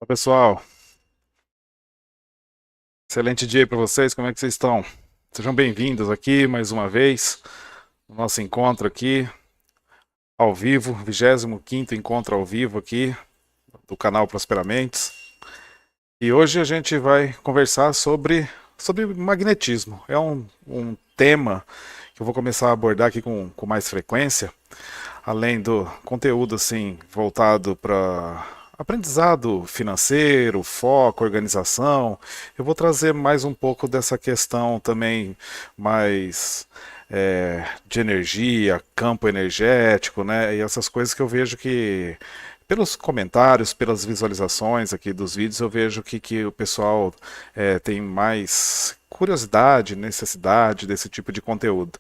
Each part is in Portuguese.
Olá, pessoal, excelente dia para vocês, como é que vocês estão? Sejam bem-vindos aqui mais uma vez no nosso encontro aqui ao vivo, 25º encontro ao vivo aqui do canal Prosperamentes. E hoje a gente vai conversar sobre magnetismo. É um tema que eu vou começar a abordar aqui com mais frequência, além do conteúdo assim voltado para aprendizado financeiro, foco, organização. Eu vou trazer mais um pouco dessa questão também mais de energia, campo energético, né? E essas coisas que eu vejo que pelos comentários, pelas visualizações aqui dos vídeos, eu vejo que o pessoal tem mais curiosidade, necessidade desse tipo de conteúdo.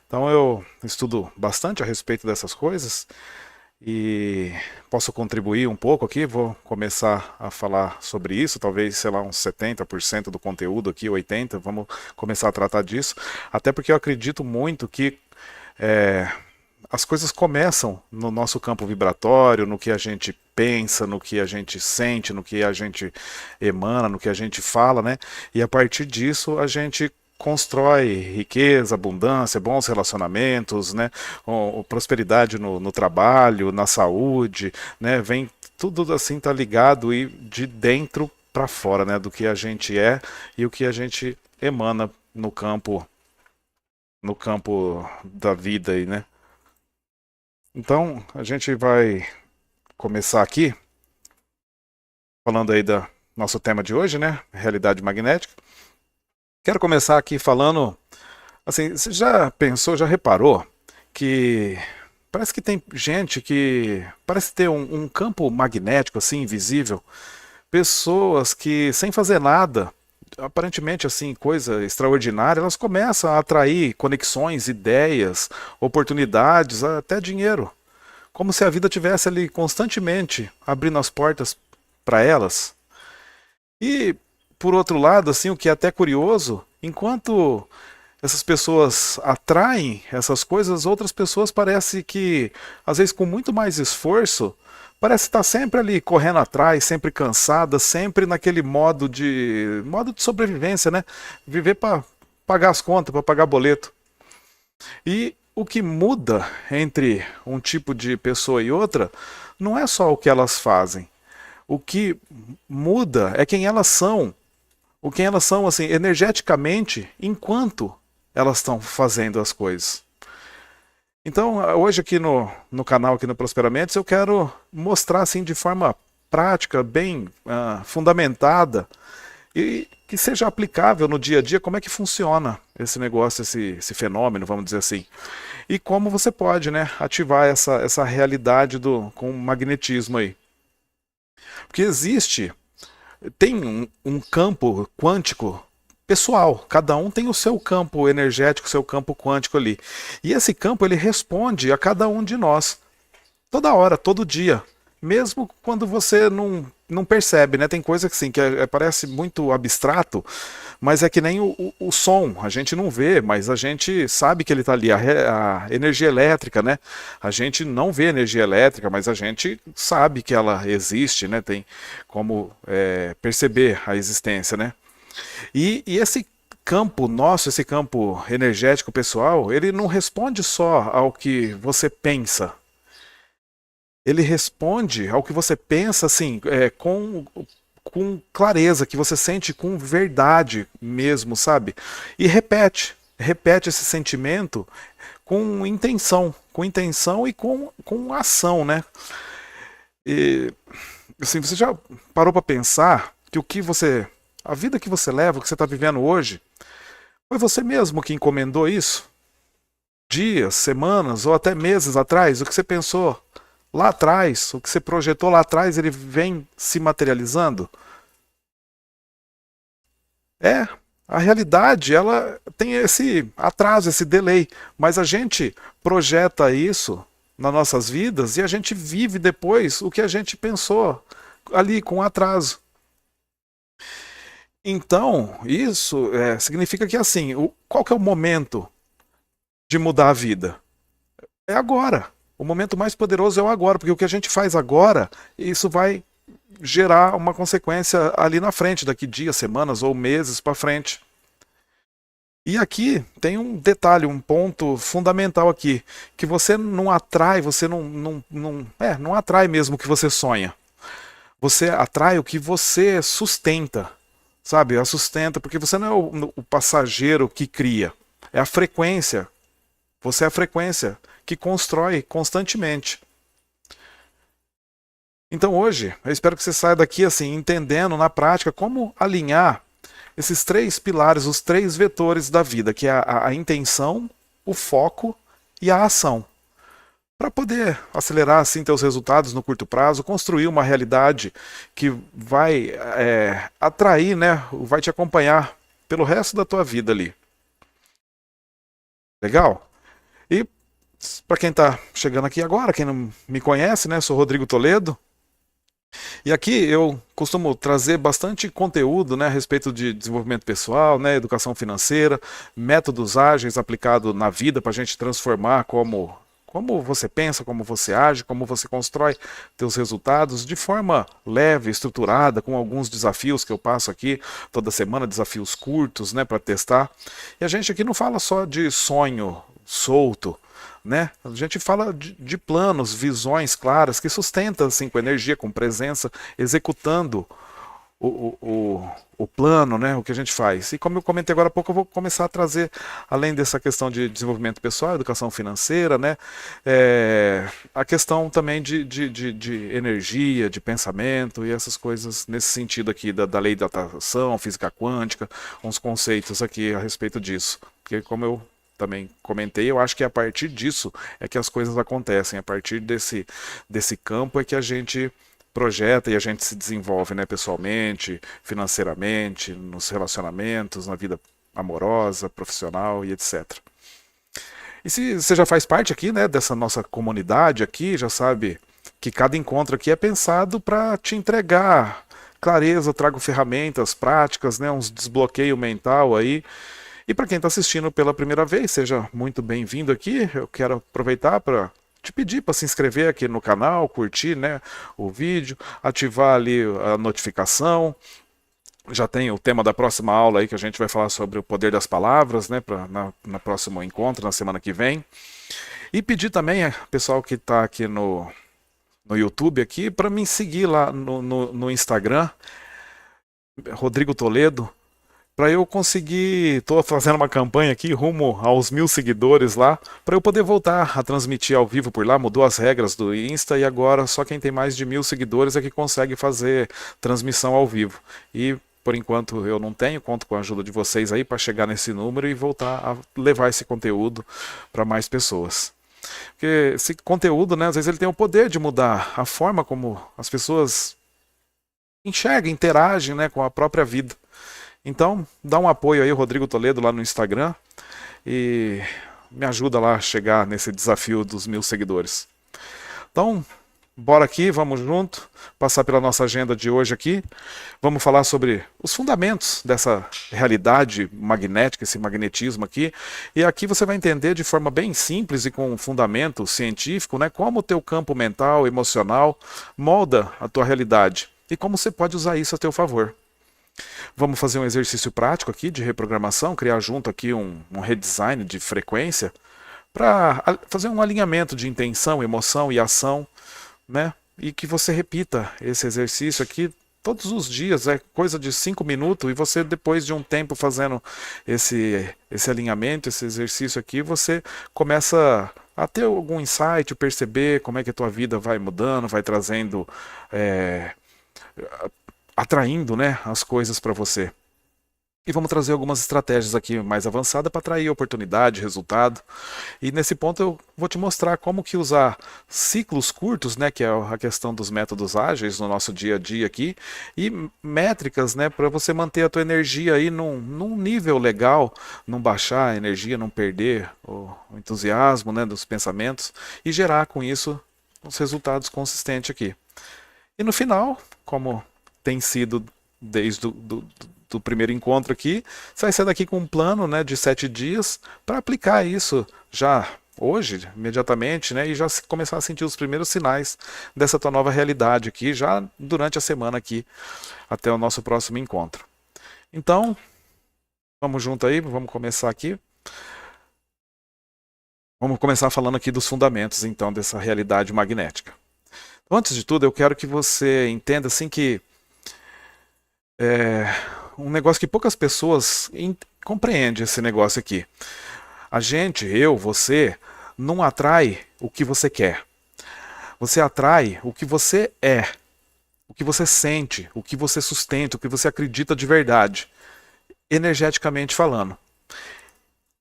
Então eu estudo bastante a respeito dessas coisas e posso contribuir um pouco aqui. Vou começar a falar sobre isso, talvez, sei lá, uns 70% do conteúdo aqui, 80%, vamos começar a tratar disso, até porque eu acredito muito que é, as coisas começam no nosso campo vibratório, no que a gente pensa, no que a gente sente, no que a gente emana, no que a gente fala, né? E a partir disso a gente constrói riqueza, abundância, bons relacionamentos, né? Prosperidade no trabalho, na saúde, né? Vem tudo assim tá ligado e de dentro para fora, né? Do que a gente é e o que a gente emana no campo da vida aí, né? Então, a gente vai começar aqui falando aí do nosso tema de hoje, né? Realidade magnética. Quero começar aqui falando, assim, você já pensou, já reparou que parece que tem gente que parece ter um campo magnético assim invisível, pessoas que sem fazer nada, aparentemente assim, coisa extraordinária, elas começam a atrair conexões, ideias, oportunidades, até dinheiro. Como se a vida tivesse ali constantemente abrindo as portas para elas. E por outro lado, assim, o que é até curioso, enquanto essas pessoas atraem essas coisas, outras pessoas parece que, às vezes com muito mais esforço, parece estar sempre ali correndo atrás, sempre cansada, sempre naquele modo de sobrevivência, né? Viver para pagar as contas, para pagar boleto. E o que muda entre um tipo de pessoa e outra não é só o que elas fazem. O que muda é quem elas são. O quem elas são, assim, energeticamente, enquanto elas estão fazendo as coisas. Então, hoje aqui no canal, aqui no Prosperamentos, eu quero mostrar, assim, de forma prática, bem fundamentada, e que seja aplicável no dia a dia, como é que funciona esse negócio, esse fenômeno, vamos dizer assim. E como você pode, né, ativar essa realidade com o magnetismo aí. Porque tem um campo quântico pessoal, cada um tem o seu campo energético, o seu campo quântico ali. E esse campo ele responde a cada um de nós, toda hora, todo dia. Mesmo quando você não percebe, né? Tem coisa que, assim, que parece muito abstrato, mas é que nem o som. A gente não vê, mas a gente sabe que ele está ali. A energia elétrica, né? A gente não vê energia elétrica, mas a gente sabe que ela existe, né? Tem como perceber a existência, né? E esse campo nosso, esse campo energético pessoal, ele não responde só ao que você pensa, ele responde ao que você pensa assim, com clareza, que você sente com verdade mesmo, sabe? E repete esse sentimento com intenção e com ação, né? E assim, você já parou para pensar que a vida que você leva, o que você está vivendo hoje, foi você mesmo que encomendou isso? Dias, semanas ou até meses atrás, o que você pensou lá atrás, o que você projetou lá atrás, ele vem se materializando? É, a realidade, ela tem esse atraso, esse delay, mas a gente projeta isso nas nossas vidas e a gente vive depois o que a gente pensou ali com atraso. Então, isso significa que assim, qual que é o momento de mudar a vida? É agora. O momento mais poderoso é o agora, porque o que a gente faz agora, isso vai gerar uma consequência ali na frente, daqui dias, semanas ou meses para frente. E aqui tem um detalhe, um ponto fundamental aqui, que você não atrai, você não atrai mesmo o que você sonha. Você atrai o que você sustenta, sabe? A sustenta, porque você não é o passageiro que cria, é a frequência. Você é a frequência que constrói constantemente. Então hoje, eu espero que você saia daqui assim, entendendo na prática como alinhar esses três pilares, os três vetores da vida, que é a intenção, o foco e a ação. Para poder acelerar assim teus resultados no curto prazo, construir uma realidade que vai atrair, né, vai te acompanhar pelo resto da tua vida ali. Legal? E para quem está chegando aqui agora, quem não me conhece, né, sou Rodrigo Toledo. E aqui eu costumo trazer bastante conteúdo, né, a respeito de desenvolvimento pessoal, né, educação financeira, métodos ágeis aplicados na vida para a gente transformar como você pensa, como você age, como você constrói seus resultados de forma leve, estruturada, com alguns desafios que eu passo aqui toda semana, desafios curtos, né, para testar. E a gente aqui não fala só de sonho solto, né? A gente fala de planos, visões claras que sustentam assim, com energia, com presença, executando o plano, né? O que a gente faz. E como eu comentei agora há pouco, eu vou começar a trazer, além dessa questão de desenvolvimento pessoal, educação financeira, né? A questão também de energia, de pensamento e essas coisas nesse sentido aqui da lei da atração, física quântica, uns conceitos aqui a respeito disso. Porque como eu também comentei, eu acho que a partir disso é que as coisas acontecem, a partir desse campo é que a gente projeta e a gente se desenvolve, né, pessoalmente, financeiramente, nos relacionamentos, na vida amorosa, profissional e etc. E se você já faz parte aqui, né, dessa nossa comunidade aqui, já sabe que cada encontro aqui é pensado para te entregar clareza, eu trago ferramentas práticas, né, uns desbloqueio mental aí. E para quem está assistindo pela primeira vez, seja muito bem-vindo aqui. Eu quero aproveitar para te pedir para se inscrever aqui no canal, curtir, né, o vídeo, ativar ali a notificação. Já tem o tema da próxima aula aí que a gente vai falar sobre o poder das palavras, né, na próximo encontro, na semana que vem. E pedir também, pessoal que está aqui no YouTube aqui, para me seguir lá no Instagram, Rodrigo Toledo, para eu conseguir, estou fazendo uma campanha aqui rumo aos 1000 seguidores lá, para eu poder voltar a transmitir ao vivo por lá. Mudou as regras do Insta e agora só quem tem mais de 1000 seguidores é que consegue fazer transmissão ao vivo. E por enquanto eu não tenho, conto com a ajuda de vocês aí para chegar nesse número e voltar a levar esse conteúdo para mais pessoas. Porque esse conteúdo, né, às vezes ele tem o poder de mudar a forma como as pessoas enxergam, interagem, né, com a própria vida. Então, dá um apoio aí, Rodrigo Toledo, lá no Instagram, e me ajuda lá a chegar nesse desafio dos 1000 seguidores. Então, bora aqui, vamos junto, passar pela nossa agenda de hoje aqui. Vamos falar sobre os fundamentos dessa realidade magnética, esse magnetismo aqui. E aqui você vai entender de forma bem simples e com um fundamento científico, né, como o teu campo mental, emocional, molda a tua realidade e como você pode usar isso a teu favor. Vamos fazer um exercício prático aqui de reprogramação, criar junto aqui um redesign de frequência para fazer um alinhamento de intenção, emoção e ação, né? E que você repita esse exercício aqui todos os dias, é coisa de 5 minutos, e você depois de um tempo fazendo esse alinhamento, esse exercício aqui, você começa a ter algum insight, perceber como é que a tua vida vai mudando, vai trazendo... atraindo, né, as coisas para você. E vamos trazer algumas estratégias aqui mais avançadas para atrair oportunidade, resultado. E nesse ponto eu vou te mostrar como que usar ciclos curtos, né, que é a questão dos métodos ágeis no nosso dia a dia aqui, e métricas, né, para você manter a tua energia aí num nível legal, não baixar a energia, não perder o entusiasmo, né, dos pensamentos e gerar com isso os resultados consistentes aqui. E no final, como tem sido desde do primeiro encontro aqui, você vai sair daqui com um plano, né, de 7 dias para aplicar isso já hoje, imediatamente, né, e já começar a sentir os primeiros sinais dessa tua nova realidade aqui, já durante a semana aqui, até o nosso próximo encontro. Então, vamos junto aí, vamos começar aqui. Vamos começar falando aqui dos fundamentos, então, dessa realidade magnética. Então, antes de tudo, eu quero que você entenda, assim, que um negócio que poucas pessoas compreendem esse negócio aqui. A gente, eu, você, não atrai o que você quer. Você atrai o que você é, o que você sente, o que você sustenta, o que você acredita de verdade, energeticamente falando.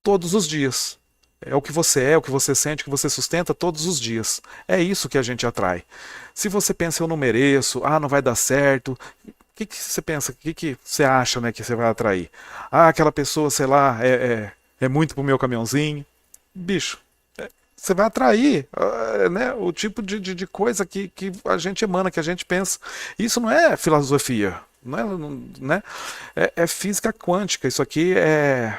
Todos os dias. É o que você é, o que você sente, o que você sustenta todos os dias. É isso que a gente atrai. Se você pensa, eu não mereço, não vai dar certo, o que você pensa, o que você acha, né, que você vai atrair? Aquela pessoa, sei lá, é muito pro meu caminhãozinho. Bicho, você vai atrair né, o tipo de coisa que a gente emana, que a gente pensa. Isso não é filosofia, não é, né? É física quântica. Isso aqui é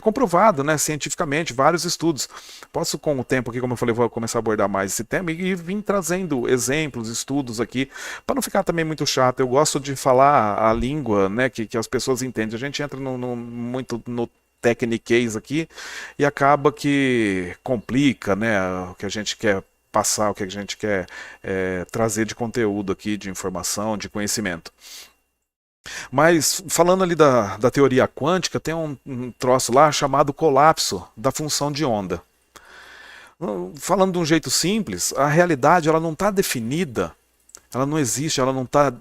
comprovado, né, cientificamente, vários estudos. Posso, com o tempo aqui, como eu falei, vou começar a abordar mais esse tema e vir trazendo exemplos, estudos aqui, para não ficar também muito chato. Eu gosto de falar a língua, né, que as pessoas entendem. A gente entra muito no tecniquez aqui e acaba que complica, né, o que a gente quer passar, o que a gente quer trazer de conteúdo aqui, de informação, de conhecimento. Mas falando ali da teoria quântica, tem um troço lá chamado colapso da função de onda. Falando de um jeito simples, a realidade ela não está definida, ela não existe, ela não está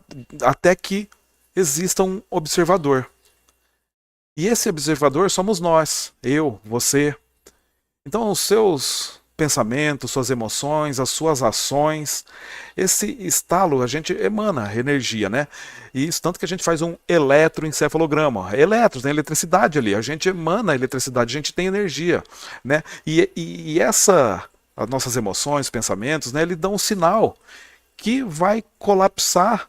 até que exista um observador. E esse observador somos nós, eu, você. Então os seus pensamentos, suas emoções, as suas ações, esse estalo a gente emana energia, né? E isso tanto que a gente faz um eletroencefalograma, elétrons, né? Eletricidade ali, a gente emana eletricidade, a gente tem energia, né? E as nossas emoções, pensamentos, né? Ele dão um sinal que vai colapsar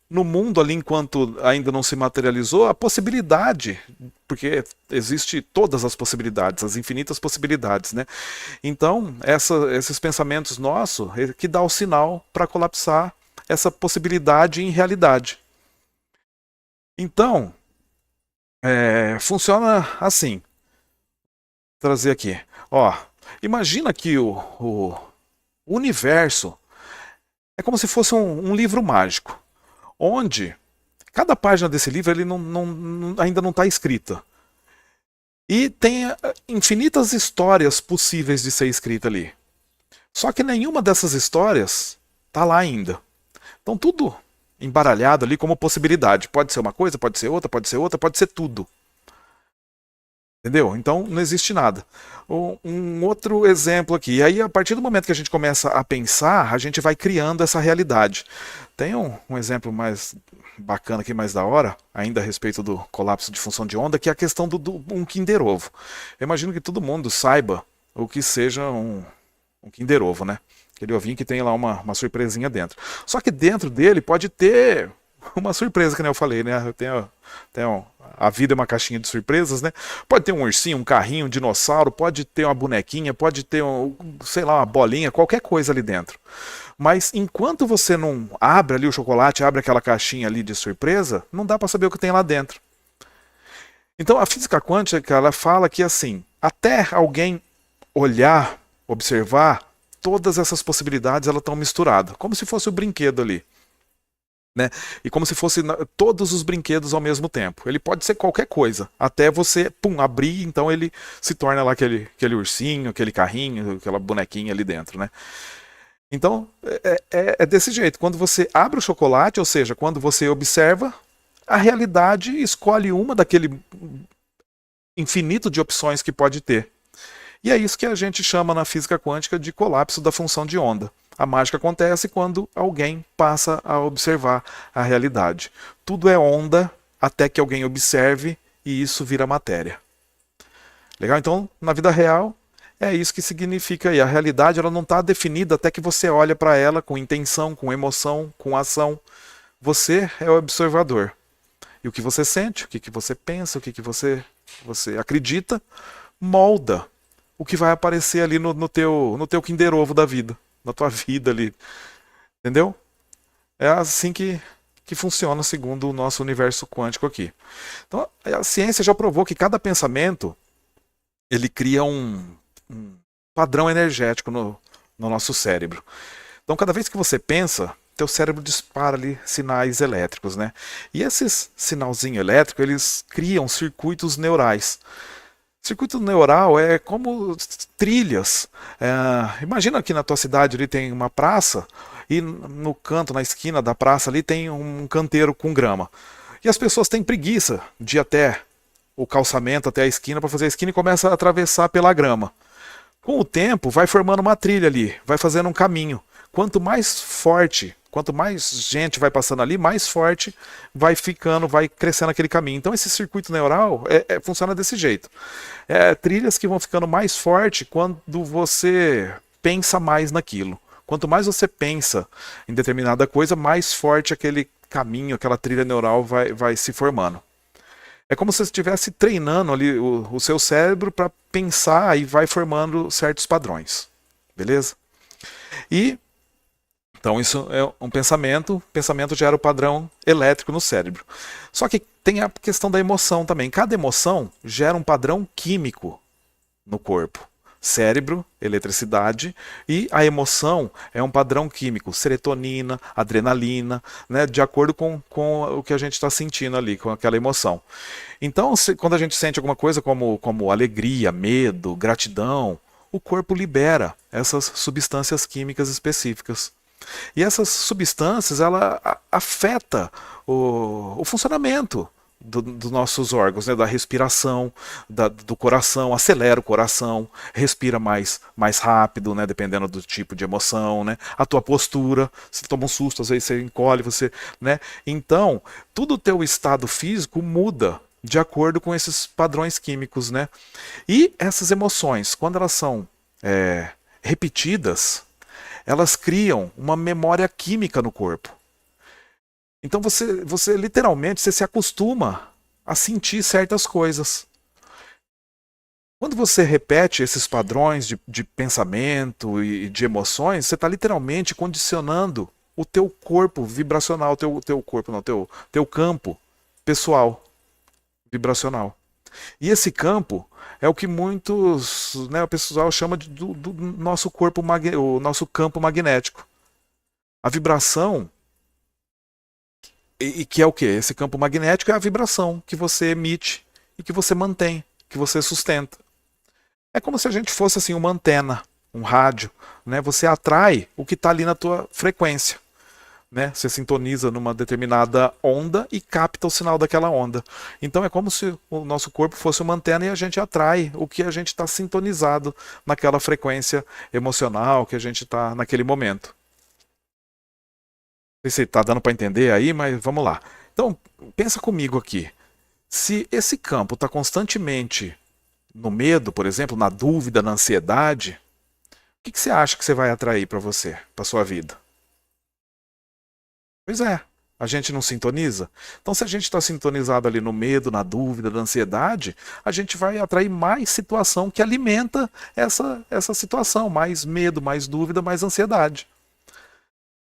no mundo ali enquanto ainda não se materializou a possibilidade, porque existe todas as possibilidades, as infinitas possibilidades, né? Então, esses pensamentos nossos que dá o sinal para colapsar essa possibilidade em realidade. Então, funciona assim. Vou trazer aqui. Ó, imagina que o universo é como se fosse um livro mágico, onde cada página desse livro ele ainda não está escrita. E tem infinitas histórias possíveis de ser escrita ali. Só que nenhuma dessas histórias está lá ainda. Então tudo embaralhado ali como possibilidade. Pode ser uma coisa, pode ser outra, pode ser outra, pode ser tudo. Entendeu? Então não existe nada. Um outro exemplo aqui. E aí, a partir do momento que a gente começa a pensar, a gente vai criando essa realidade. Tem um exemplo mais bacana aqui, mais da hora, ainda a respeito do colapso de função de onda, que é a questão do um Kinder Ovo. Eu imagino que todo mundo saiba o que seja um Kinder Ovo, né? Aquele ovinho que tem lá uma surpresinha dentro. Só que dentro dele pode ter uma surpresa, que nem eu falei, né? A vida é uma caixinha de surpresas, né? Pode ter um ursinho, um carrinho, um dinossauro, pode ter uma bonequinha, pode ter, sei lá, uma bolinha, qualquer coisa ali dentro. Mas enquanto você não abre ali o chocolate, abre aquela caixinha ali de surpresa, não dá para saber o que tem lá dentro. Então a física quântica, ela fala que assim, até alguém olhar, observar, todas essas possibilidades elas estão misturadas, como se fosse o brinquedo ali. Né? E como se fosse todos os brinquedos ao mesmo tempo. Ele pode ser qualquer coisa, até você abrir, então ele se torna lá aquele ursinho, aquele carrinho, aquela bonequinha ali dentro, né? Então é desse jeito. Quando você abre o chocolate, ou seja, quando você observa, a realidade escolhe uma daquele infinito de opções que pode ter. E é isso que a gente chama na física quântica de colapso da função de onda. A mágica acontece quando alguém passa a observar a realidade. Tudo é onda até que alguém observe e isso vira matéria. Legal? Então, na vida real, é isso que significa aí. A realidade ela não está definida até que você olha para ela com intenção, com emoção, com ação. Você é o observador. E o que você sente, o que você pensa, o que você acredita, molda o que vai aparecer ali no teu Kinder Ovo da vida, na tua vida ali. Entendeu? É assim que funciona segundo o nosso universo quântico aqui. Então, a ciência já provou que cada pensamento ele cria um padrão energético no nosso cérebro. Então, cada vez que você pensa, teu cérebro dispara ali sinais elétricos, né? E esses sinalzinhos elétricos, eles criam circuitos neurais. Circuito neural é como trilhas. Imagina que na tua cidade ali tem uma praça e no canto, na esquina da praça ali tem um canteiro com grama. E as pessoas têm preguiça de ir até o calçamento, até a esquina para fazer a esquina e começa a atravessar pela grama. Com o tempo, vai formando uma trilha ali, vai fazendo um caminho. Quanto mais forte, quanto mais gente vai passando ali, mais forte vai ficando, vai crescendo aquele caminho. Então esse circuito neural funciona desse jeito. Trilhas que vão ficando mais fortes quando você pensa mais naquilo. Quanto mais você pensa em determinada coisa, mais forte aquele caminho, aquela trilha neural vai se formando. É como se você estivesse treinando ali o seu cérebro para pensar e vai formando certos padrões. Beleza? E então isso é um pensamento, o pensamento gera o padrão elétrico no cérebro. Só que tem a questão da emoção também. Cada emoção gera um padrão químico no corpo. Cérebro, eletricidade, e a emoção é um padrão químico, serotonina, adrenalina, né, de acordo com o que a gente está sentindo ali, com aquela emoção. Então, quando a gente sente alguma coisa como alegria, medo, gratidão, o corpo libera essas substâncias químicas específicas. E essas substâncias, ela afeta o funcionamento dos nossos órgãos, né, da respiração, do coração, acelera o coração, respira mais rápido, né, dependendo do tipo de emoção, né, a tua postura, você toma um susto, às vezes você encolhe, né, então, tudo o teu estado físico muda de acordo com esses padrões químicos, né, e essas emoções, quando elas são repetidas, elas criam uma memória química no corpo. Então você literalmente você se acostuma a sentir certas coisas. Quando você repete esses padrões de pensamento e de emoções, você está literalmente condicionando o teu corpo vibracional, teu corpo não, teu campo pessoal vibracional. E esse campo é o que muitos, né, o pessoal chama do nosso corpo, o nosso campo magnético. A vibração, e que é o quê? Esse campo magnético é a vibração que você emite e que você mantém, que você sustenta. É como se a gente fosse assim uma antena, um rádio, né? Você atrai o que está ali na tua frequência. Né? Você sintoniza numa determinada onda e capta o sinal daquela onda. Então é como se o nosso corpo fosse uma antena e a gente atrai o que a gente está sintonizado naquela frequência emocional que a gente está naquele momento. Não sei se está dando para entender aí, mas vamos lá. Então, pensa comigo aqui. Se esse campo está constantemente no medo, por exemplo, na dúvida, na ansiedade, o que você acha que você vai atrair para você, para sua vida? Pois é, a gente não sintoniza. Então, se a gente está sintonizado ali no medo, na dúvida, na ansiedade, a gente vai atrair mais situação que alimenta essa situação, mais medo, mais dúvida, mais ansiedade.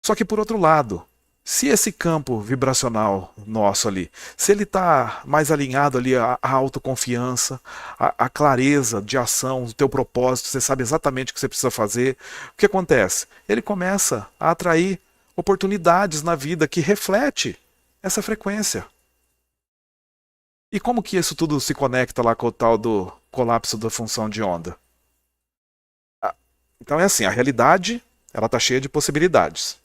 Só que por outro lado, se esse campo vibracional nosso ali, se ele está mais alinhado ali à autoconfiança, à clareza de ação, o teu propósito, você sabe exatamente o que você precisa fazer, o que acontece? Ele começa a atrair oportunidades na vida que reflete essa frequência. E como que isso tudo se conecta lá com o tal do colapso da função de onda? Então é assim, a realidade ela está cheia de possibilidades,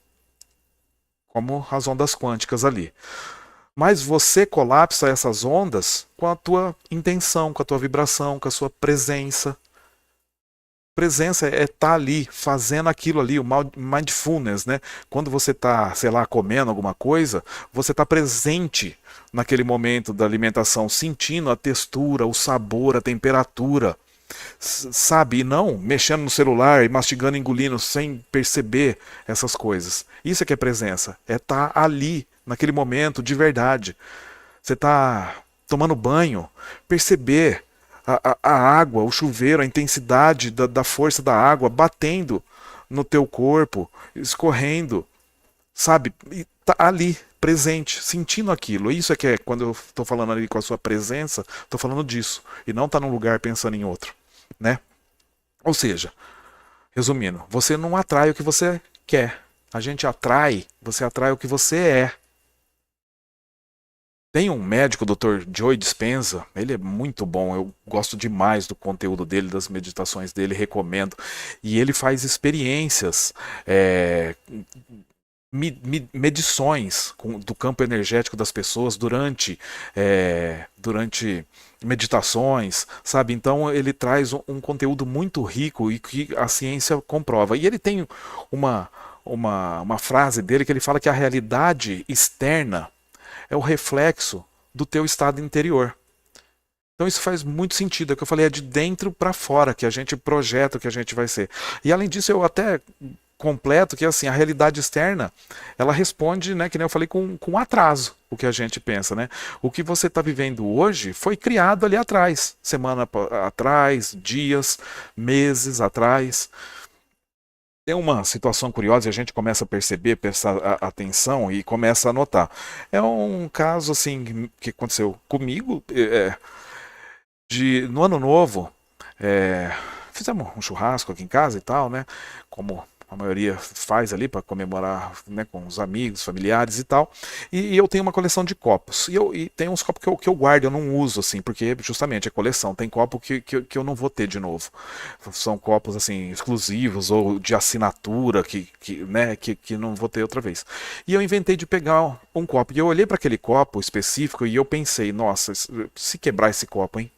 como as ondas quânticas ali. Mas você colapsa essas ondas com a tua intenção, com a tua vibração, com a sua presença. Presença é estar ali, fazendo aquilo ali, o mindfulness, né? Quando você está, sei lá, comendo alguma coisa, você está presente naquele momento da alimentação, sentindo a textura, o sabor, a temperatura, sabe? E não mexendo no celular e mastigando, engolindo, sem perceber essas coisas. Isso é que é presença, é estar ali, naquele momento, de verdade. Você está tomando banho, perceber a água, o chuveiro, a intensidade da força da água batendo no teu corpo, escorrendo, sabe? E tá ali, presente, sentindo aquilo. Isso é que é quando eu estou falando ali com a sua presença, estou falando disso. E não tá num lugar pensando em outro, né? Ou seja, resumindo, você não atrai o que você quer. A gente atrai, você atrai o que você é. Tem um médico, o Dr. Joe Dispenza, ele é muito bom, eu gosto demais do conteúdo dele, das meditações dele, recomendo. E ele faz experiências, medições do campo energético das pessoas durante meditações, sabe? Então ele traz um conteúdo muito rico e que a ciência comprova. E ele tem uma frase dele que ele fala que a realidade externa é o reflexo do teu estado interior. Então isso faz muito sentido, é o que eu falei, é de dentro para fora que a gente projeta o que a gente vai ser. E além disso eu até completo que assim, a realidade externa, ela responde, né, que nem eu falei, com atraso, o que a gente pensa, né? O que você está vivendo hoje foi criado ali atrás, semana atrás, dias, meses atrás. Tem uma situação curiosa e a gente começa a perceber, prestar atenção e começa a notar. É um caso assim que aconteceu comigo, no ano novo, fizemos um churrasco aqui em casa e tal, né? Como a maioria faz ali para comemorar, né, com os amigos, familiares e tal. E eu tenho uma coleção de copos. E tem uns copos que eu guardo, eu não uso, assim, porque justamente é coleção. Tem copo que eu não vou ter de novo. São copos, assim, exclusivos ou de assinatura né, que não vou ter outra vez. E eu inventei de pegar um copo. E eu olhei para aquele copo específico e eu pensei, nossa, se quebrar esse copo, hein?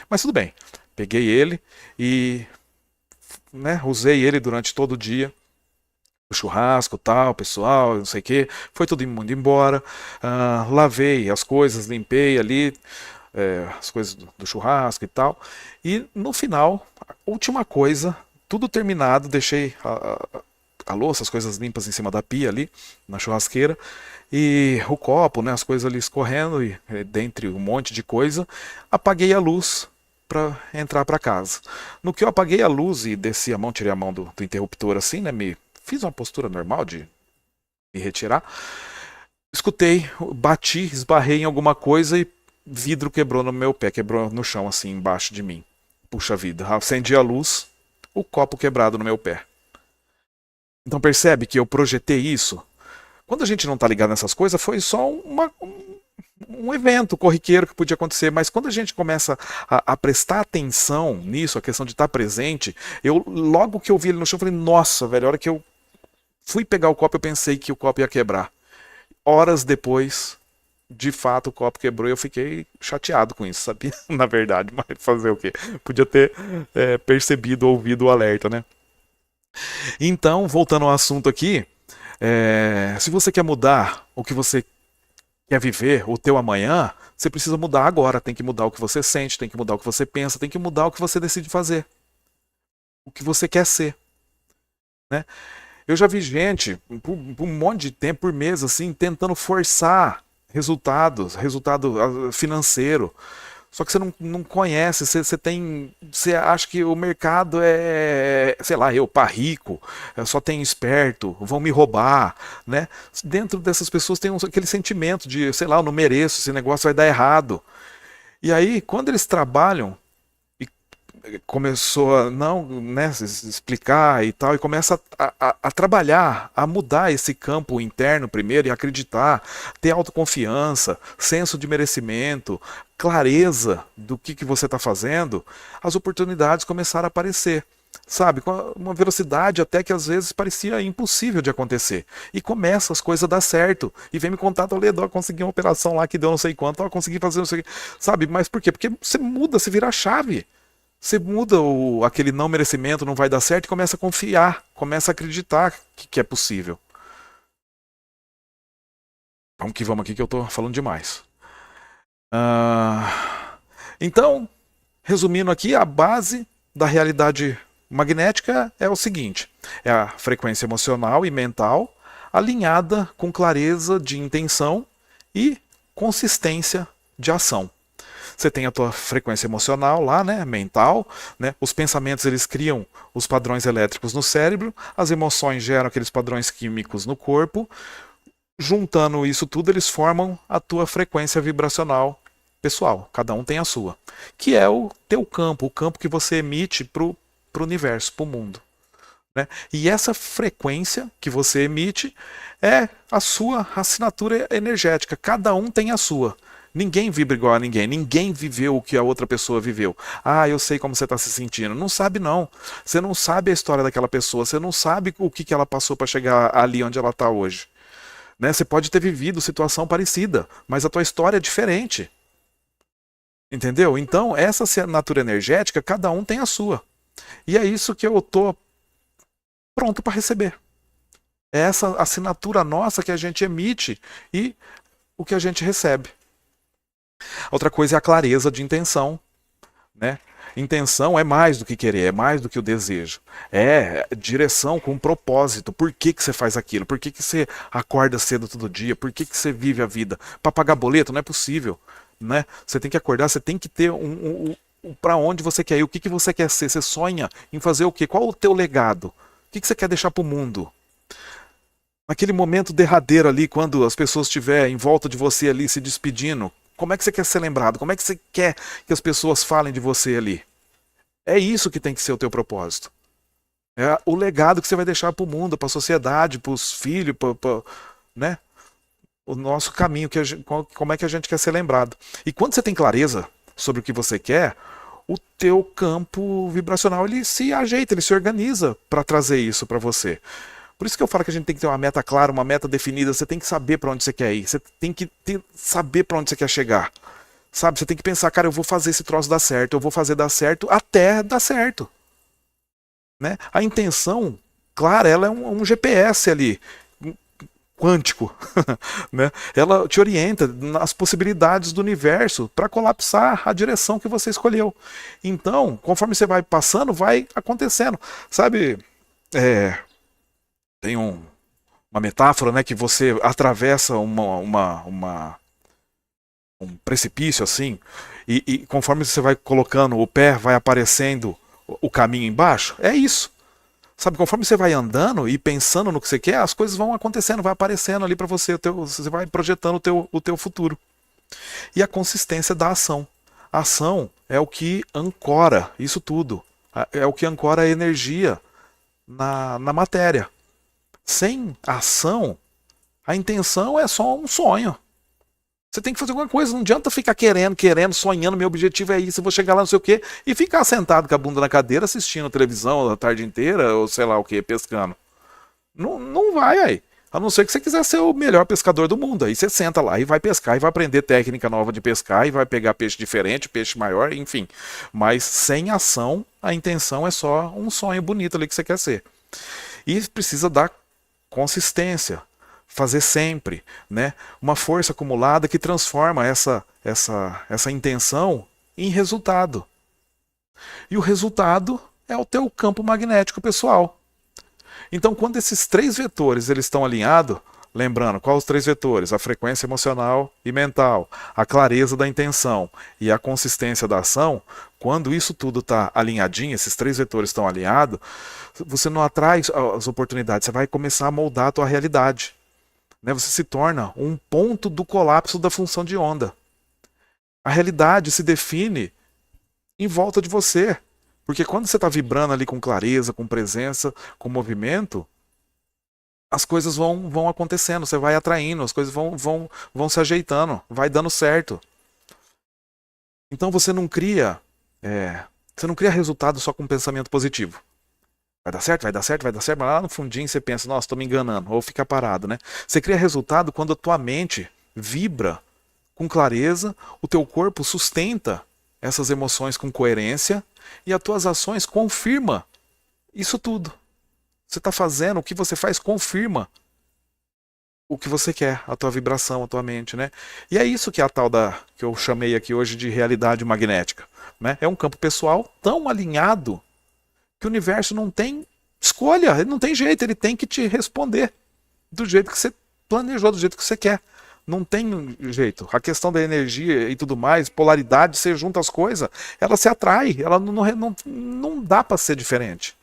Mas tudo bem. Peguei ele e, né, usei ele durante todo o dia, o churrasco, tal, pessoal, não sei o que, foi todo mundo embora, lavei as coisas, limpei ali as coisas do churrasco e tal, e no final, a última coisa, tudo terminado, deixei a louça, as coisas limpas em cima da pia ali, na churrasqueira, e o copo, né, as coisas ali escorrendo, e dentre um monte de coisa, apaguei a luz para entrar para casa. No que eu apaguei a luz e desci a mão, tirei a mão do interruptor assim, né, fiz uma postura normal de me retirar, escutei, bati, esbarrei em alguma coisa e vidro quebrou no meu pé, quebrou no chão assim, embaixo de mim. Puxa vida, acendi a luz, o copo quebrado no meu pé. Então percebe que eu projetei isso? Quando a gente não está ligado nessas coisas, foi só um evento corriqueiro que podia acontecer, mas quando a gente começa a prestar atenção nisso, a questão de estar presente, logo que eu vi ele no chão, eu falei, nossa, velho, a hora que eu fui pegar o copo, eu pensei que o copo ia quebrar. Horas depois, de fato, o copo quebrou e eu fiquei chateado com isso, sabia? Na verdade, mas fazer o quê? Podia ter percebido, ouvido o alerta, né? Então, voltando ao assunto aqui, se você quer mudar o que você quer viver, o teu amanhã, você precisa mudar agora. Tem que mudar o que você sente, tem que mudar o que você pensa, tem que mudar o que você decide fazer. O que você quer ser. Né? Eu já vi gente, por um monte de tempo, por mês, assim, tentando forçar resultado financeiro. Só que você não conhece, você acha que o mercado sei lá, pá rico, só tem esperto, vão me roubar, né? Dentro dessas pessoas tem aquele sentimento de, sei lá, eu não mereço, esse negócio vai dar errado. E aí, quando eles trabalham e começou a não, né, explicar e tal, e começa a trabalhar, a mudar esse campo interno primeiro e acreditar, ter autoconfiança, senso de merecimento, clareza do que você está fazendo, as oportunidades começaram a aparecer. Sabe, com uma velocidade até que às vezes parecia impossível de acontecer. E começa as coisas a dar certo. E vem me contar, Toledo, consegui uma operação lá que deu não sei quanto, consegui fazer não sei o que. Sabe, mas por quê? Porque você muda, você vira a chave. Você muda aquele não merecimento, não vai dar certo e começa a confiar, começa a acreditar que é possível. Vamos aqui que eu estou falando demais. Então, resumindo aqui, a base da realidade magnética é o seguinte: é a frequência emocional e mental alinhada com clareza de intenção e consistência de ação. Você tem a tua frequência emocional lá, né, mental, né? Os pensamentos eles criam os padrões elétricos no cérebro, as emoções geram aqueles padrões químicos no corpo. Juntando isso tudo, eles formam a tua frequência vibracional pessoal. Cada um tem a sua, que é o teu campo, o campo que você emite pro universo, pro mundo. Né? E essa frequência que você emite é a sua assinatura energética. Cada um tem a sua. Ninguém vibra igual a ninguém. Ninguém viveu o que a outra pessoa viveu. Ah, eu sei como você está se sentindo. Não sabe, não. Você não sabe a história daquela pessoa. Você não sabe o que ela passou para chegar ali onde ela está hoje. Né? Você pode ter vivido situação parecida, mas a tua história é diferente. Entendeu? Então, essa assinatura energética, cada um tem a sua. E é isso que eu tô pronto para receber. É essa assinatura nossa que a gente emite e o que a gente recebe. Outra coisa é a clareza de intenção, né? Intenção é mais do que querer, é mais do que o desejo. É direção com propósito. Por que você faz aquilo? Por que você acorda cedo todo dia? Por que você vive a vida? Para pagar boleto? Não é possível. Né? Você tem que acordar, você tem que ter para onde você quer ir, o que você quer ser. Você sonha em fazer o quê? Qual o teu legado? O que você quer deixar para o mundo? Naquele momento derradeiro ali, quando as pessoas estiverem em volta de você ali se despedindo, como é que você quer ser lembrado? Como é que você quer que as pessoas falem de você ali? É isso que tem que ser o teu propósito. É o legado que você vai deixar para o mundo, para a sociedade, para os filhos, né? O nosso caminho, como é que a gente quer ser lembrado. E quando você tem clareza sobre o que você quer, o teu campo vibracional ele se ajeita, ele se organiza para trazer isso para você. Por isso que eu falo que a gente tem que ter uma meta clara, uma meta definida. Você tem que saber para onde você quer ir. Você tem que saber para onde você quer chegar. Sabe? Você tem que pensar, cara, eu vou fazer esse troço dar certo. Eu vou fazer dar certo até dar certo. Né? A intenção, claro, ela é um GPS ali, quântico. Né? Ela te orienta nas possibilidades do universo para colapsar a direção que você escolheu. Então, conforme você vai passando, vai acontecendo. Sabe... Tem uma metáfora, né, que você atravessa um precipício assim, e conforme você vai colocando o pé, vai aparecendo o caminho embaixo. É isso. Sabe, conforme você vai andando e pensando no que você quer, as coisas vão acontecendo, vai aparecendo ali para você, você vai projetando o teu futuro. E a consistência da ação. A ação é o que ancora isso tudo. É o que ancora a energia na matéria. Sem ação, a intenção é só um sonho. Você tem que fazer alguma coisa, não adianta ficar querendo, sonhando, meu objetivo é isso, eu vou chegar lá não sei o quê, e ficar sentado com a bunda na cadeira assistindo televisão a tarde inteira, ou sei lá o que, pescando. Não vai aí. A não ser que você quiser ser o melhor pescador do mundo. Aí você senta lá e vai pescar, e vai aprender técnica nova de pescar, e vai pegar peixe diferente, peixe maior, enfim. Mas sem ação, a intenção é só um sonho bonito ali que você quer ser. E precisa dar consistência, fazer sempre, né? Uma força acumulada que transforma essa intenção em resultado. E o resultado é o teu campo magnético pessoal. Então, quando esses três vetores eles estão alinhados, lembrando, quais os três vetores? A frequência emocional e mental, a clareza da intenção e a consistência da ação, quando isso tudo está alinhadinho, esses três vetores estão alinhados, você não atrai as oportunidades, você vai começar a moldar a tua realidade. Né? Você se torna um ponto do colapso da função de onda. A realidade se define em volta de você. Porque quando você está vibrando ali com clareza, com presença, com movimento, as coisas vão acontecendo, você vai atraindo, as coisas vão se ajeitando, vai dando certo. Então você não cria resultado só com pensamento positivo. Vai dar certo, vai dar certo, vai dar certo, mas lá no fundinho você pensa, nossa, estou me enganando, ou fica parado, né? Você cria resultado quando a tua mente vibra com clareza, o teu corpo sustenta essas emoções com coerência e as tuas ações confirmam isso tudo. Você está fazendo, o que você faz confirma o que você quer, a tua vibração, a tua mente, né? E é isso que é a tal que eu chamei aqui hoje de realidade magnética, né? É um campo pessoal tão alinhado que o universo não tem escolha, ele não tem jeito, ele tem que te responder do jeito que você planejou, do jeito que você quer. Não tem jeito. A questão da energia e tudo mais, polaridade, você junta as coisas, ela se atrai, ela não dá para ser diferente.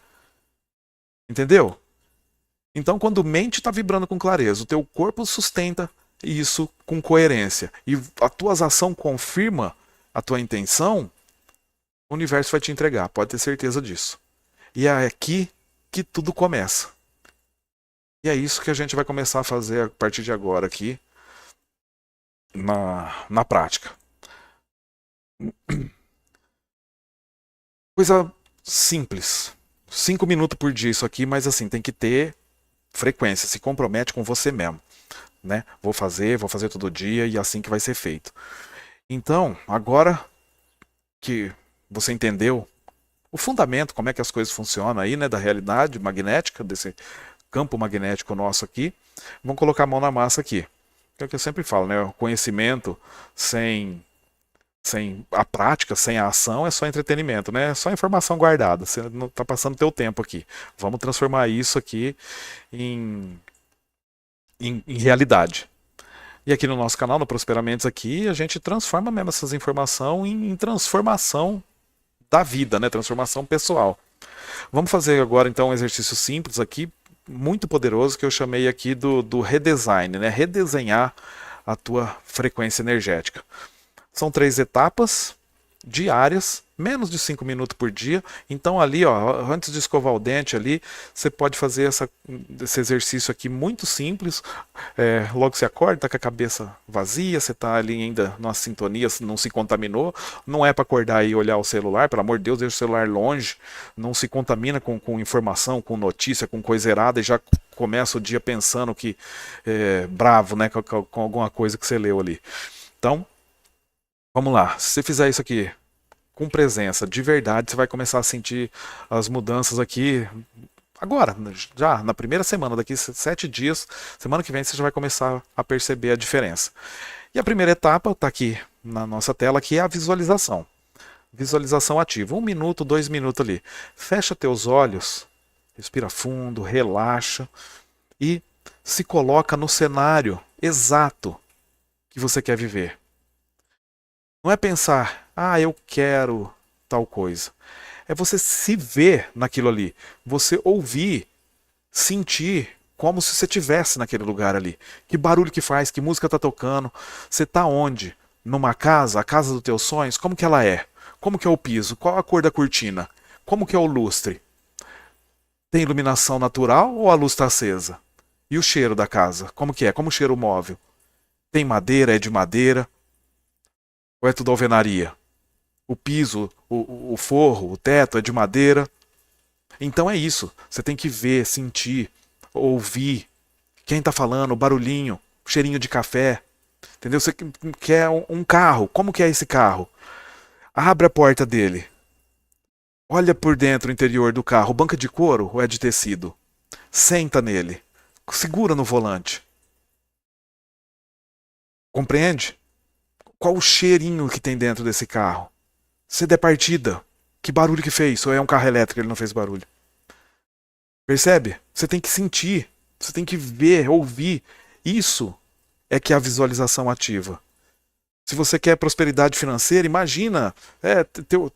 Entendeu? Então, quando mente está vibrando com clareza, o teu corpo sustenta isso com coerência e a tua ação confirma a tua intenção, o universo vai te entregar, pode ter certeza disso. E é aqui que tudo começa. E é isso que a gente vai começar a fazer a partir de agora aqui na prática. Coisa simples. 5 minutos por dia isso aqui, mas assim, tem que ter frequência, se compromete com você mesmo, né? Vou fazer todo dia e é assim que vai ser feito. Então, agora que você entendeu o fundamento, como é que as coisas funcionam aí, né, da realidade magnética, desse campo magnético nosso aqui, vamos colocar a mão na massa aqui. É o que eu sempre falo, né? O conhecimento sem a prática, sem a ação, é só entretenimento, né? É só informação guardada. Você não está passando teu tempo aqui. Vamos transformar isso aqui em realidade. E aqui no nosso canal, no Prosperamentos aqui, a gente transforma mesmo essas informações em transformação da vida, né? Transformação pessoal. Vamos fazer agora então um exercício simples aqui, muito poderoso, que eu chamei aqui do redesign, né? Redesenhar a tua frequência energética. São 3 etapas diárias, menos de 5 minutos por dia. Então ali, ó, antes de escovar o dente ali, você pode fazer esse exercício aqui muito simples. Logo você acorda, tá com a cabeça vazia, você tá ali ainda numa sintonia, não se contaminou. Não é para acordar e olhar o celular, pelo amor de Deus, deixa o celular longe. Não se contamina com informação, com notícia, com coisa errada e já começa o dia pensando que bravo, né, com alguma coisa que você leu ali. Então, vamos lá, se você fizer isso aqui com presença, de verdade, você vai começar a sentir as mudanças aqui agora, já na primeira semana, daqui 7 dias, semana que vem você já vai começar a perceber a diferença. E a primeira etapa está aqui na nossa tela, que é a visualização. Visualização ativa, 1 minuto, 2 minutos ali. Fecha teus olhos, respira fundo, relaxa e se coloca no cenário exato que você quer viver. Não é pensar, eu quero tal coisa. É você se ver naquilo ali. Você ouvir, sentir, como se você estivesse naquele lugar ali. Que barulho que faz, que música está tocando. Você está onde? Numa casa, a casa dos teus sonhos? Como que ela é? Como que é o piso? Qual a cor da cortina? Como que é o lustre? Tem iluminação natural ou a luz está acesa? E o cheiro da casa? Como que é? Como o cheiro móvel? Tem madeira? É de madeira? Ou é tudo alvenaria? O piso, o forro, o teto é de madeira? Então é isso. Você tem que ver, sentir, ouvir. Quem está falando, o barulhinho, o cheirinho de café. Entendeu? Você quer um carro. Como que é esse carro? Abre a porta dele. Olha por dentro o interior do carro. Banca de couro ou é de tecido? Senta nele. Segura no volante. Compreende? Qual o cheirinho que tem dentro desse carro? Se der partida, que barulho que fez? Ou é um carro elétrico, ele não fez barulho? Percebe? Você tem que sentir, você tem que ver, ouvir. Isso é que é a visualização ativa. Se você quer prosperidade financeira, imagina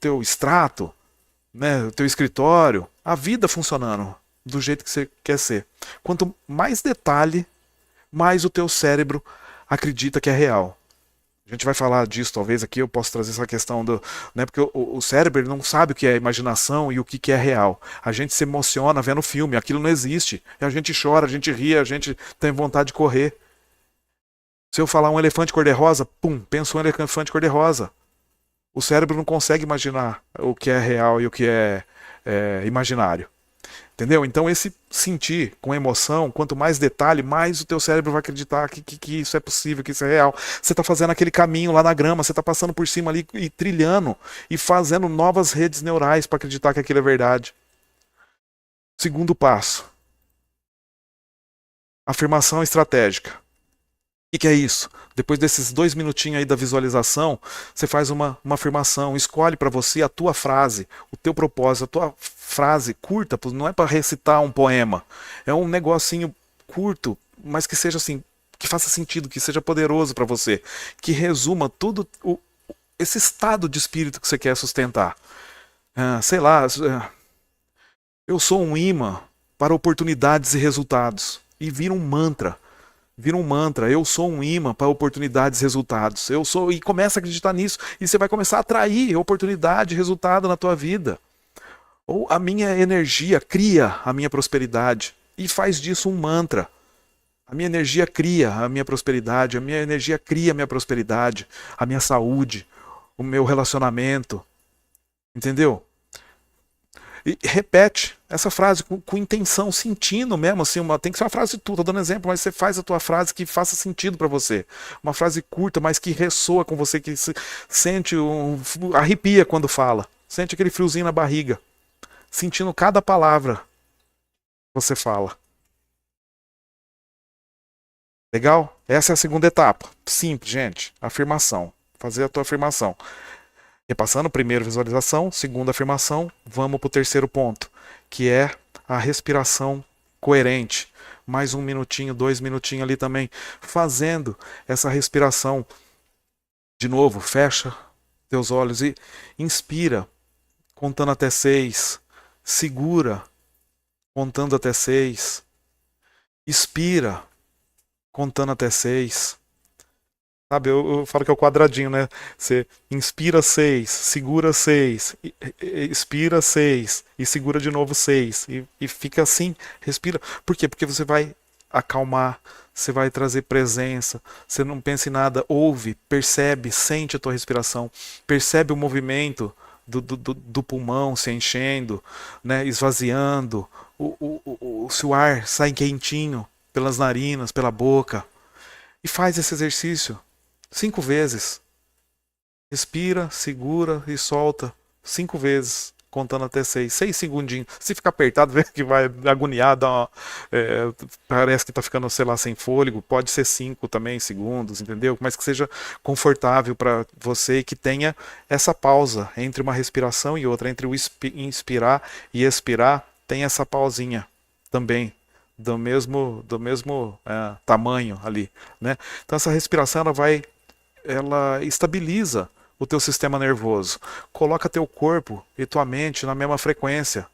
teu extrato, né, teu escritório, a vida funcionando do jeito que você quer ser. Quanto mais detalhe, mais o teu cérebro acredita que é real. A gente vai falar disso, talvez aqui eu posso trazer essa questão do, né, porque o cérebro ele não sabe o que é imaginação e o que é real. A gente se emociona vendo filme, aquilo não existe. E a gente chora, a gente ri, a gente tem vontade de correr. Se eu falar um elefante cor-de-rosa, pum, penso um elefante cor-de-rosa. O cérebro não consegue imaginar o que é real e o que é imaginário. Entendeu? Então esse sentir com emoção, quanto mais detalhe, mais o teu cérebro vai acreditar que isso é possível, que isso é real. Você está fazendo aquele caminho lá na grama, você está passando por cima ali e trilhando e fazendo novas redes neurais para acreditar que aquilo é verdade. Segundo passo. Afirmação estratégica. O que é isso? Depois desses 2 minutinhos aí da visualização, você faz uma afirmação, escolhe para você a tua frase, o teu propósito, a tua frase curta, não é para recitar um poema, é um negocinho curto, mas que seja assim, que faça sentido, que seja poderoso para você, que resuma tudo esse estado de espírito que você quer sustentar. Sei lá, eu sou um imã para oportunidades e resultados. E vira um mantra. Vira um mantra. Eu sou um imã para oportunidades e resultados. Eu sou, e começa a acreditar nisso. E você vai começar a atrair oportunidade e resultado na tua vida. Ou a minha energia cria a minha prosperidade. E faz disso um mantra. A minha energia cria a minha prosperidade. A minha energia cria a minha prosperidade. A minha saúde. O meu relacionamento. Entendeu? E repete essa frase com intenção, sentindo mesmo, assim, tem que ser uma frase tua, tô dando exemplo, mas você faz a tua frase que faça sentido para você. Uma frase curta, mas que ressoa com você, que sente, arrepia quando fala. Sente aquele friozinho na barriga, sentindo cada palavra que você fala. Legal? Essa é a segunda etapa. Simples, gente. Afirmação. Fazer a tua afirmação. Repassando, primeiro visualização, segunda afirmação, vamos para o terceiro ponto, que é a respiração coerente. Mais 1 minutinho, 2 minutinhos ali também, fazendo essa respiração. De novo, fecha teus olhos e inspira, contando até 6. Segura, contando até 6. Expira, contando até 6. Sabe, eu falo que é o quadradinho, né? Você inspira 6, segura 6, expira 6 e segura de novo 6. E fica assim, respira. Por quê? Porque você vai acalmar, você vai trazer presença, você não pensa em nada, ouve, percebe, sente a tua respiração, percebe o movimento do pulmão se enchendo, né? Esvaziando, se o ar sai quentinho pelas narinas, pela boca. E faz esse exercício 5 vezes. Respira, segura e solta 5 vezes, contando até 6. 6 segundinhos. Se ficar apertado, vê que vai agoniar, parece que tá ficando, sei lá, sem fôlego. Pode ser 5 também segundos, entendeu? Mas que seja confortável para você e que tenha essa pausa entre uma respiração e outra. Entre o inspirar e expirar, tem essa pausinha também. Do mesmo tamanho ali, né? Então essa respiração ela estabiliza o teu sistema nervoso, coloca teu corpo e tua mente na mesma frequência,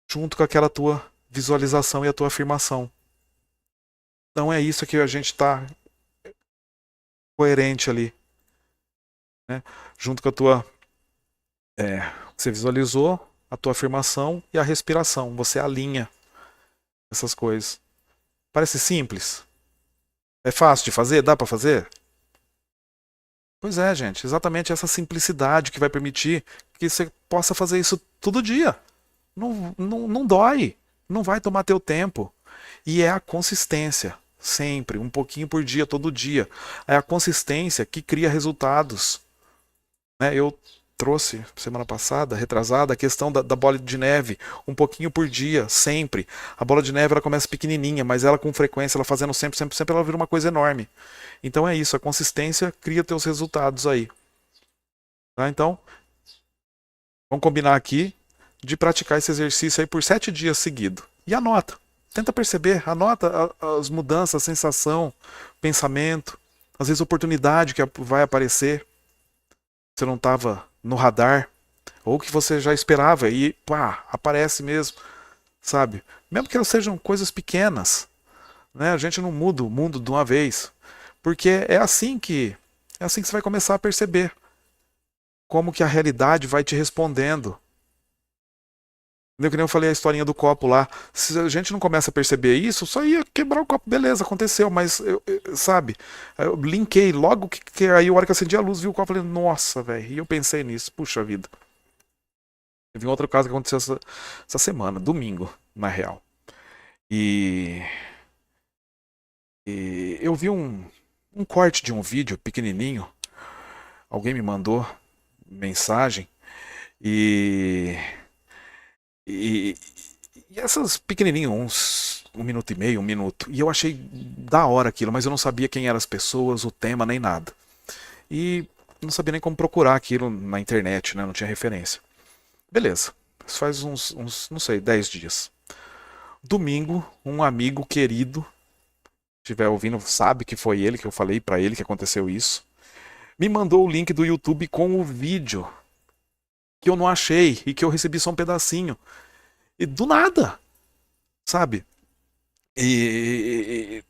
junto com aquela tua visualização e a tua afirmação. Então é isso que a gente está coerente ali, né? Junto com a tua você visualizou a tua afirmação e a respiração, você alinha essas coisas. Parece simples? É fácil de fazer? Dá para fazer? Pois é, gente. Exatamente essa simplicidade que vai permitir que você possa fazer isso todo dia. Não dói. Não vai tomar teu tempo. E é a consistência. Sempre. Um pouquinho por dia, todo dia. É a consistência que cria resultados. Né? Eu trouxe semana passada, retrasada, a questão da bola de neve, um pouquinho por dia, sempre. A bola de neve ela começa pequenininha, mas ela com frequência, ela fazendo sempre, sempre, sempre, ela vira uma coisa enorme. Então é isso, a consistência cria teus resultados aí. Tá? Então, vamos combinar aqui de praticar esse exercício aí por 7 dias seguidos. E anota, tenta perceber, anota as mudanças, a sensação, pensamento, às vezes oportunidade que vai aparecer. Você não estava no radar, ou que você já esperava e pá, aparece mesmo, sabe? Mesmo que elas sejam coisas pequenas, né? A gente não muda o mundo de uma vez, porque é assim que você vai começar a perceber como que a realidade vai te respondendo. Que nem eu falei a historinha do copo lá. Se a gente não começa a perceber isso, só ia quebrar o copo. Beleza, aconteceu, mas, sabe? Eu linkei logo que aí a hora que eu acendi a luz, vi o copo, falei, nossa, velho. E eu pensei nisso, puxa vida. Teve um outro caso que aconteceu essa semana, domingo, na real. E eu vi um corte de um vídeo pequenininho. Alguém me mandou mensagem. E essas pequenininhas, uns 1 minuto e meio, 1 minuto. E eu achei da hora aquilo, mas eu não sabia quem eram as pessoas, o tema, nem nada. E não sabia nem como procurar aquilo na internet, né? Não tinha referência. Beleza. Isso faz uns, não sei, 10 dias. Domingo, um amigo querido estiver ouvindo sabe que foi ele, que eu falei para ele que aconteceu isso. Me mandou o link do YouTube com o vídeo que eu não achei e que eu recebi só um pedacinho. E do nada, sabe? E,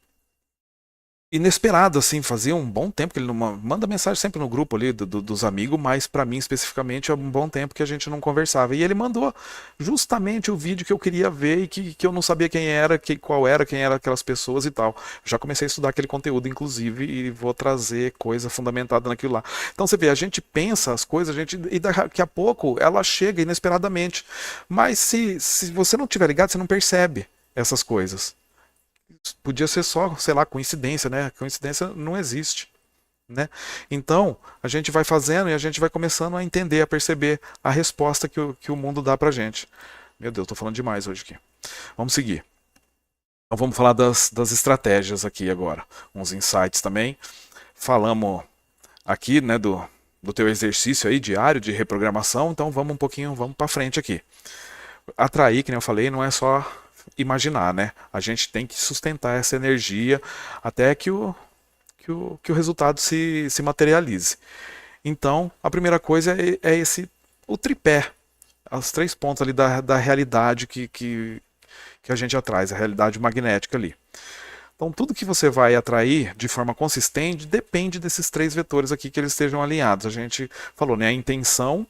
inesperado, assim, fazia um bom tempo que ele não manda mensagem sempre no grupo ali dos amigos, mas pra mim especificamente é um bom tempo que a gente não conversava. E ele mandou justamente o vídeo que eu queria ver e que eu não sabia quem era, quem eram aquelas pessoas e tal. Já comecei a estudar aquele conteúdo, inclusive, e vou trazer coisa fundamentada naquilo lá. Então você vê, a gente pensa as coisas, e daqui a pouco ela chega inesperadamente. Mas se você não tiver ligado, você não percebe essas coisas. Podia ser só, sei lá, coincidência, né? Coincidência não existe, né? Então, a gente vai fazendo e a gente vai começando a entender, a perceber a resposta que o mundo dá pra gente. Meu Deus, tô falando demais hoje aqui. Vamos seguir. Então, vamos falar das estratégias aqui agora. Uns insights também. Falamos aqui, né, do teu exercício aí diário de reprogramação. Então, vamos vamos pra frente aqui. Atrair, que nem eu falei, não é só imaginar, né? A gente tem que sustentar essa energia até que o resultado se materialize. Então, a primeira coisa é o tripé, os 3 pontos ali da realidade que a gente atrai, a realidade magnética ali. Então, tudo que você vai atrair de forma consistente depende desses 3 vetores aqui que eles estejam alinhados. A gente falou, né? A intenção,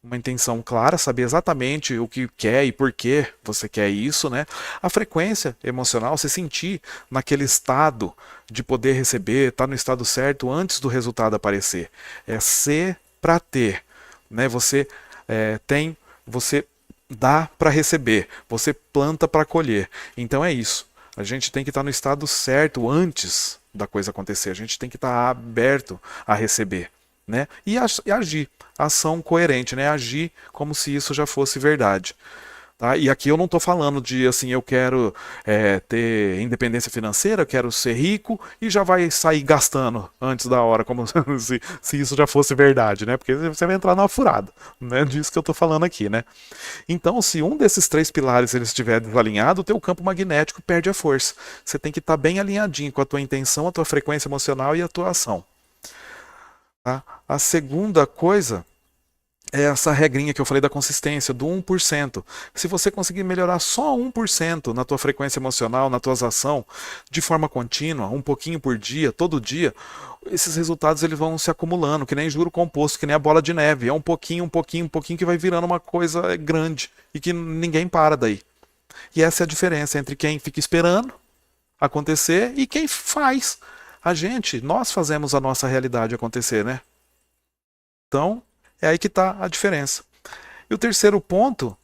uma intenção clara, saber exatamente o que quer e por que você quer isso, né? A frequência emocional, se sentir naquele estado de poder receber, estar no estado certo antes do resultado aparecer. É ser para ter, né? Você você dá para receber, você planta para colher. Então é isso. A gente tem que estar no estado certo antes da coisa acontecer. A gente tem que estar aberto a receber, né? E agir, ação coerente, né? Agir como se isso já fosse verdade. Tá? E aqui eu não estou falando de assim, eu quero ter independência financeira, eu quero ser rico e já vai sair gastando antes da hora, como se isso já fosse verdade, né? Porque você vai entrar numa furada, né? Disso que eu estou falando aqui, né? Então, se um desses 3 pilares ele estiver desalinhado, o teu campo magnético perde a força. Você tem que estar bem alinhadinho com a tua intenção, a tua frequência emocional e a tua ação. Tá? A segunda coisa é essa regrinha que eu falei da consistência, do 1%. Se você conseguir melhorar só 1% na tua frequência emocional, na tua ação, de forma contínua, um pouquinho por dia, todo dia, esses resultados eles vão se acumulando, que nem juro composto, que nem a bola de neve. É um pouquinho, um pouquinho, um pouquinho que vai virando uma coisa grande e que ninguém para daí. E essa é a diferença entre quem fica esperando acontecer e quem faz. Nós fazemos a nossa realidade acontecer, né? Então, é aí que está a diferença. E o terceiro ponto,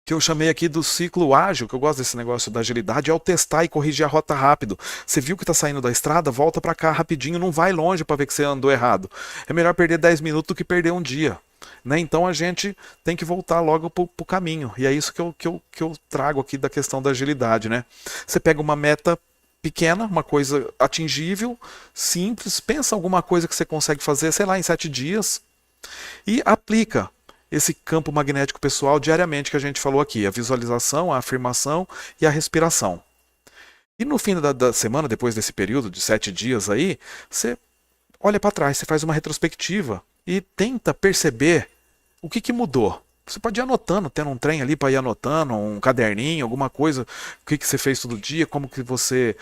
que eu chamei aqui do ciclo ágil, que eu gosto desse negócio da agilidade, é o testar e corrigir a rota rápido. Você viu que está saindo da estrada, volta para cá rapidinho, não vai longe para ver que você andou errado. É melhor perder 10 minutos do que perder um dia. Né? Então a gente tem que voltar logo para o caminho. E é isso que eu trago aqui da questão da agilidade. Né? Você pega uma meta pequena, uma coisa atingível, simples, pensa alguma coisa que você consegue fazer, sei lá, em 7 dias, e aplica esse campo magnético pessoal diariamente que a gente falou aqui, a visualização, a afirmação e a respiração. E no fim da semana, depois desse período de 7 dias aí, você olha para trás, você faz uma retrospectiva e tenta perceber o que mudou. Você pode ir anotando, tendo um trem ali para ir anotando, um caderninho, alguma coisa, o que você fez todo dia, como que você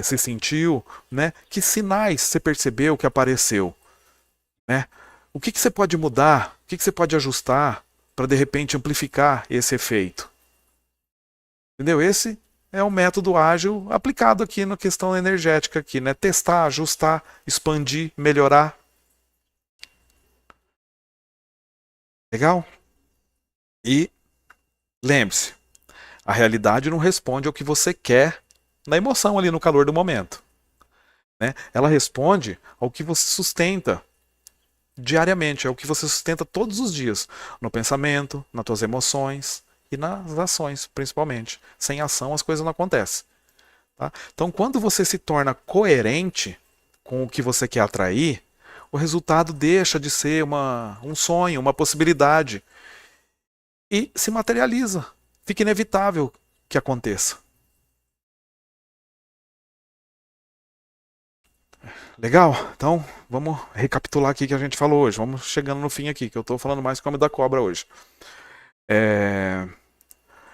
se sentiu, né? Que sinais você percebeu que apareceu, né? O que você pode mudar, o que você pode ajustar para de repente amplificar esse efeito. Entendeu? Esse é o método ágil aplicado aqui na questão energética aqui, né? Testar, ajustar, expandir, melhorar. Legal? E lembre-se, a realidade não responde ao que você quer na emoção ali no calor do momento. Né? Ela responde ao que você sustenta diariamente, é o que você sustenta todos os dias, no pensamento, nas tuas emoções e nas ações, principalmente. Sem ação as coisas não acontecem. Tá? Então, quando você se torna coerente com o que você quer atrair, o resultado deixa de ser um sonho, uma possibilidade e se materializa. Fica inevitável que aconteça. Legal? Então, vamos recapitular aqui o que a gente falou hoje. Vamos chegando no fim aqui, que eu estou falando mais como da cobra hoje.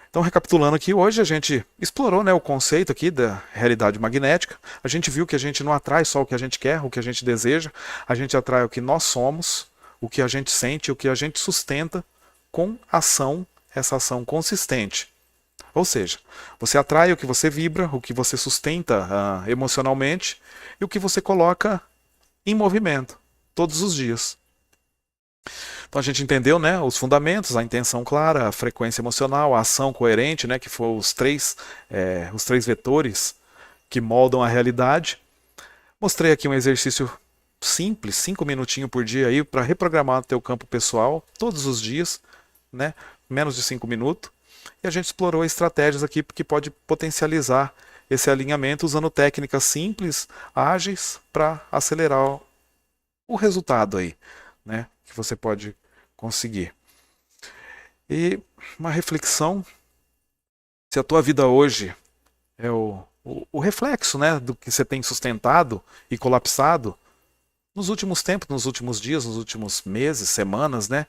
Então, recapitulando aqui, hoje a gente explorou, né, o conceito aqui da realidade magnética. A gente viu que a gente não atrai só o que a gente quer, o que a gente deseja. A gente atrai o que nós somos, o que a gente sente, o que a gente sustenta com ação, essa ação consistente. Ou seja, você atrai o que você vibra, o que você sustenta emocionalmente e o que você coloca em movimento todos os dias. Então a gente entendeu, né, os fundamentos, a intenção clara, a frequência emocional, a ação coerente, né, que foram os três vetores que moldam a realidade. Mostrei aqui um exercício simples, 5 minutinhos por dia aí para reprogramar o teu campo pessoal todos os dias, né, menos de 5 minutos. E a gente explorou estratégias aqui que pode potencializar esse alinhamento usando técnicas simples, ágeis, para acelerar o resultado aí, né, que você pode conseguir. E uma reflexão, se a tua vida hoje é o reflexo, né, do que você tem sustentado e colapsado nos últimos tempos, nos últimos dias, nos últimos meses, semanas, né?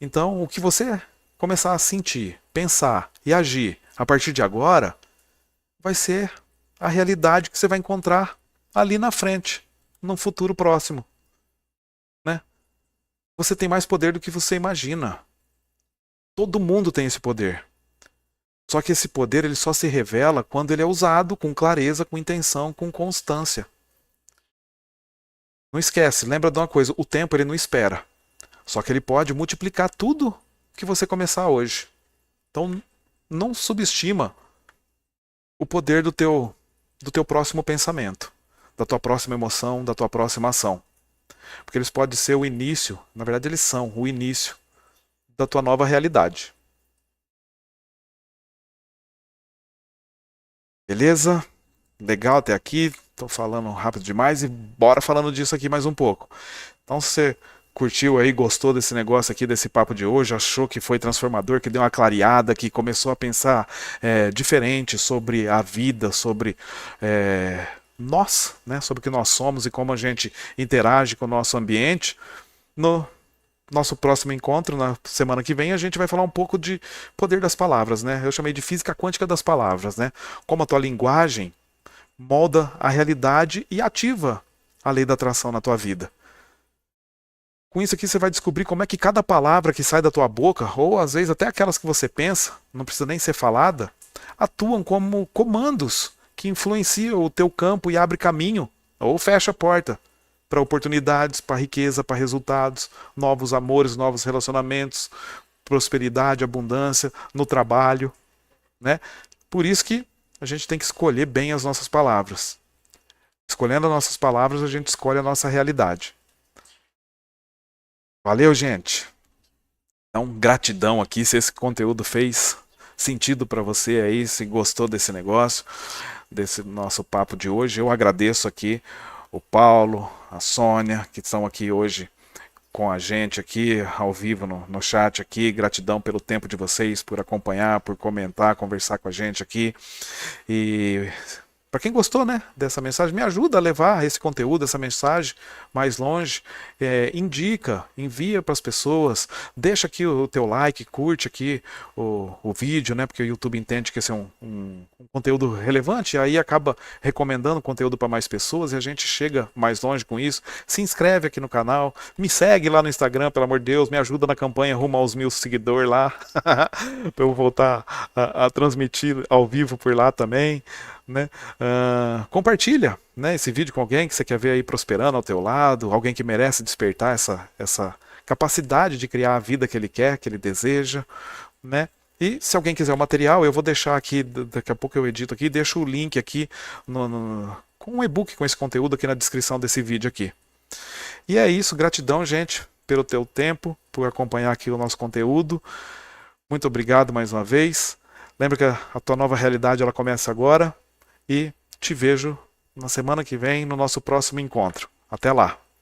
Então, o que você começar a sentir, pensar e agir a partir de agora vai ser a realidade que você vai encontrar ali na frente, num futuro próximo, né? Você tem mais poder do que você imagina. Todo mundo tem esse poder. Só que esse poder ele só se revela quando ele é usado com clareza, com intenção, com constância. Não esquece, lembra de uma coisa, o tempo ele não espera. Só que ele pode multiplicar tudo que você começar hoje. Então não subestima o poder do teu próximo pensamento, da tua próxima emoção, da tua próxima ação. Porque eles podem ser o início, na verdade eles são o início da tua nova realidade. Beleza? Legal até aqui, tô falando rápido demais e bora falando disso aqui mais um pouco. Então se você curtiu aí, gostou desse negócio aqui, desse papo de hoje, achou que foi transformador, que deu uma clareada, que começou a pensar diferente sobre a vida, sobre nós, né, sobre o que nós somos e como a gente interage com o nosso ambiente, no nosso próximo encontro, na semana que vem, a gente vai falar um pouco de poder das palavras, né? Eu chamei de física quântica das palavras, né? Como a tua linguagem molda a realidade e ativa a lei da atração na tua vida. Com isso aqui você vai descobrir como é que cada palavra que sai da tua boca, ou às vezes até aquelas que você pensa, não precisa nem ser falada, atuam como comandos que influenciam o teu campo e abrem caminho, ou fecha a porta para oportunidades, para riqueza, para resultados, novos amores, novos relacionamentos, prosperidade, abundância no trabalho, né? Por isso que a gente tem que escolher bem as nossas palavras. Escolhendo as nossas palavras, a gente escolhe a nossa realidade. Valeu, gente. Então, gratidão aqui se esse conteúdo fez sentido para você aí, se gostou desse negócio, desse nosso papo de hoje. Eu agradeço aqui o Paulo, a Sônia, que estão aqui hoje com a gente aqui, ao vivo no chat aqui. Gratidão pelo tempo de vocês, por acompanhar, por comentar, conversar com a gente aqui. E para quem gostou, né, dessa mensagem, me ajuda a levar esse conteúdo, essa mensagem mais longe. Indica, envia para as pessoas, deixa aqui o teu like, curte aqui o vídeo, né, porque o YouTube entende que esse é um conteúdo relevante, e aí acaba recomendando conteúdo para mais pessoas e a gente chega mais longe com isso. Se inscreve aqui no canal, me segue lá no Instagram, pelo amor de Deus, me ajuda na campanha rumo aos 1000 seguidores lá, para eu voltar a transmitir ao vivo por lá também. Né? Compartilha, né, esse vídeo com alguém que você quer ver aí prosperando ao teu lado, alguém que merece despertar essa capacidade de criar a vida que ele quer, que ele deseja, né? E se alguém quiser o material, eu vou deixar aqui, daqui a pouco eu edito aqui, deixo o link aqui com um e-book com esse conteúdo aqui na descrição desse vídeo aqui. E é isso, gratidão, gente, pelo teu tempo, por acompanhar aqui o nosso conteúdo. Muito obrigado mais uma vez. Lembra que a tua nova realidade ela começa agora. E te vejo na semana que vem no nosso próximo encontro. Até lá!